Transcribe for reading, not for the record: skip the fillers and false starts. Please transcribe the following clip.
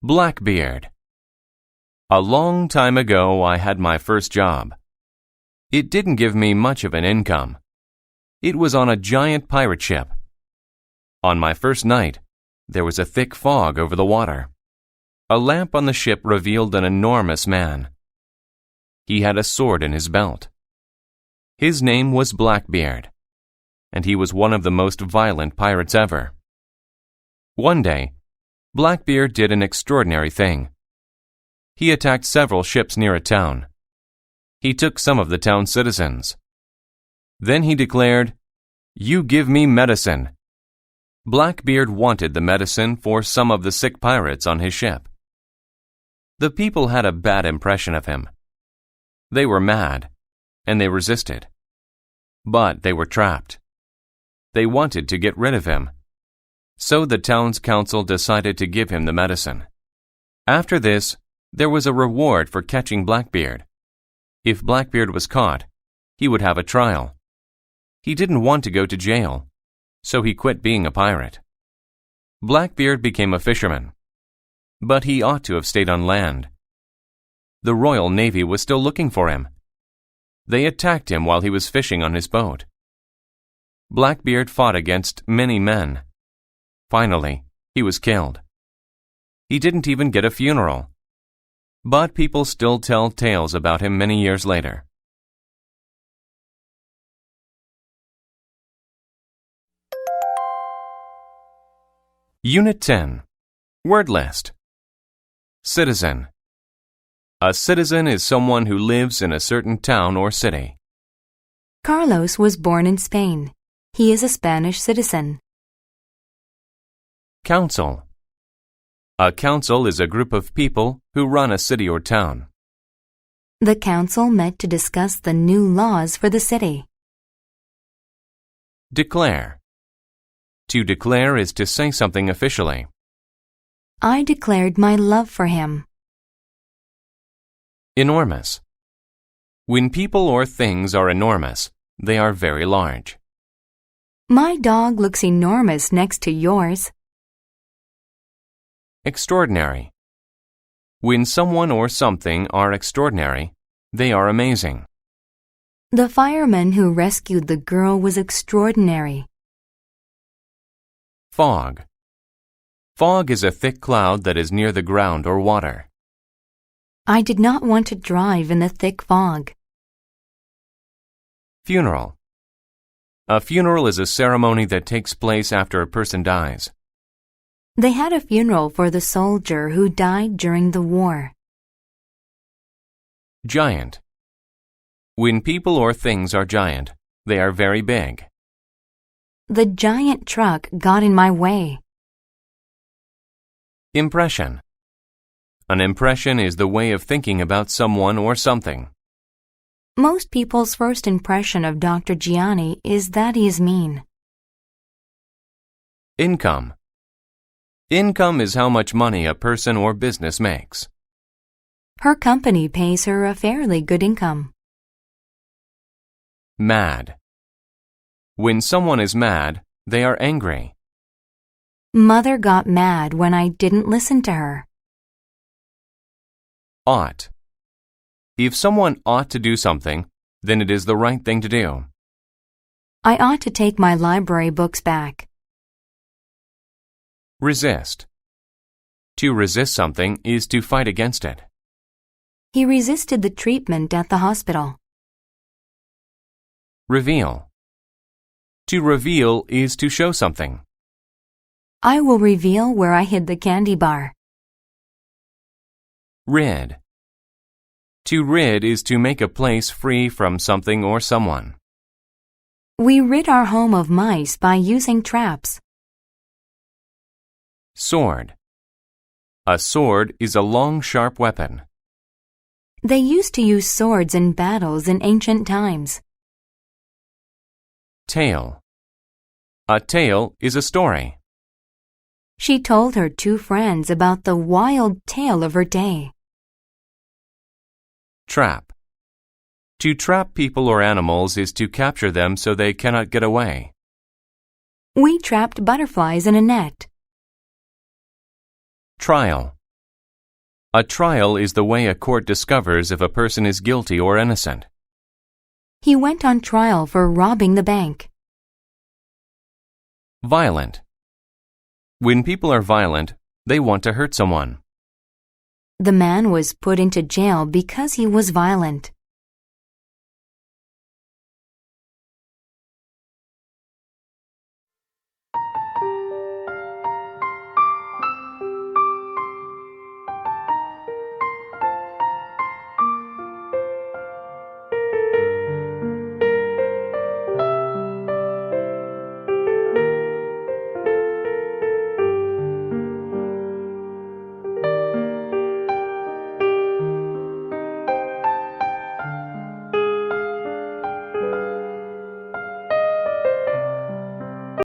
Blackbeard. A long time ago, I had my first job. It didn't give me much of an income. It was on a giant pirate ship. On my first night, there was a thick fog over the water. A lamp on the ship revealed an enormous man. He had a sword in his belt. His name was Blackbeard, and he was one of the most violent pirates ever. One day, Blackbeard did an extraordinary thing. He attacked several ships near a town. He took some of the town's citizens. Then he declared, "You give me medicine." Blackbeard wanted the medicine for some of the sick pirates on his ship. The people had a bad impression of him. They were mad, and they resisted. But they were trapped. They wanted to get rid of him. So the town's council decided to give him the medicine. After this, there was a reward for catching Blackbeard. If Blackbeard was caught, he would have a trial. He didn't want to go to jail, so he quit being a pirate. Blackbeard became a fisherman, but he ought to have stayed on land. The Royal Navy was still looking for him. They attacked him while he was fishing on his boat. Blackbeard fought against many men. Finally, he was killed. He didn't even get a funeral. But people still tell tales about him many years later. Unit 10. Word list. Citizen. A citizen is someone who lives in a certain town or city. Carlos was born in Spain. He is a Spanish citizen. Council. A council is a group of people who run a city or town. The council met to discuss the new laws for the city. Declare. To declare is to say something officially. I declared my love for him. Enormous. When people or things are enormous, they are very large. My dog looks enormous next to yours. Extraordinary. When someone or something are extraordinary, they are amazing. The fireman who rescued the girl was extraordinary. Fog. Fog is a thick cloud that is near the ground or water. I did not want to drive in the thick fog. Funeral. A funeral is a ceremony that takes place after a person dies. They had a funeral for the soldier who died during the war. Giant. When people or things are giant, they are very big. The giant truck got in my way. Impression. An impression is the way of thinking about someone or something. Most people's first impression of Dr. Gianni is that he is mean. Income. Income is how much money a person or business makes. Her company pays her a fairly good income. Mad. When someone is mad, they are angry. Mother got mad when I didn't listen to her. Ought. If someone ought to do something, then it is the right thing to do. I ought to take my library books back. Resist. To resist something is to fight against it. He resisted the treatment at the hospital. Reveal. To reveal is to show something. I will reveal where I hid the candy bar. Rid. To rid is to make a place free from something or someone. We rid our home of mice by using traps. Sword. A sword is a long, sharp weapon. They used to use swords in battles in ancient times. Tale. A tale is a story. She told her two friends about the wild tale of her day. Trap. To trap people or animals is to capture them so they cannot get away. We trapped butterflies in a net. Trial. A trial is the way a court discovers if a person is guilty or innocent. He went on trial for robbing the bank. Violent. When people are violent, they want to hurt someone. The man was put into jail because he was violent.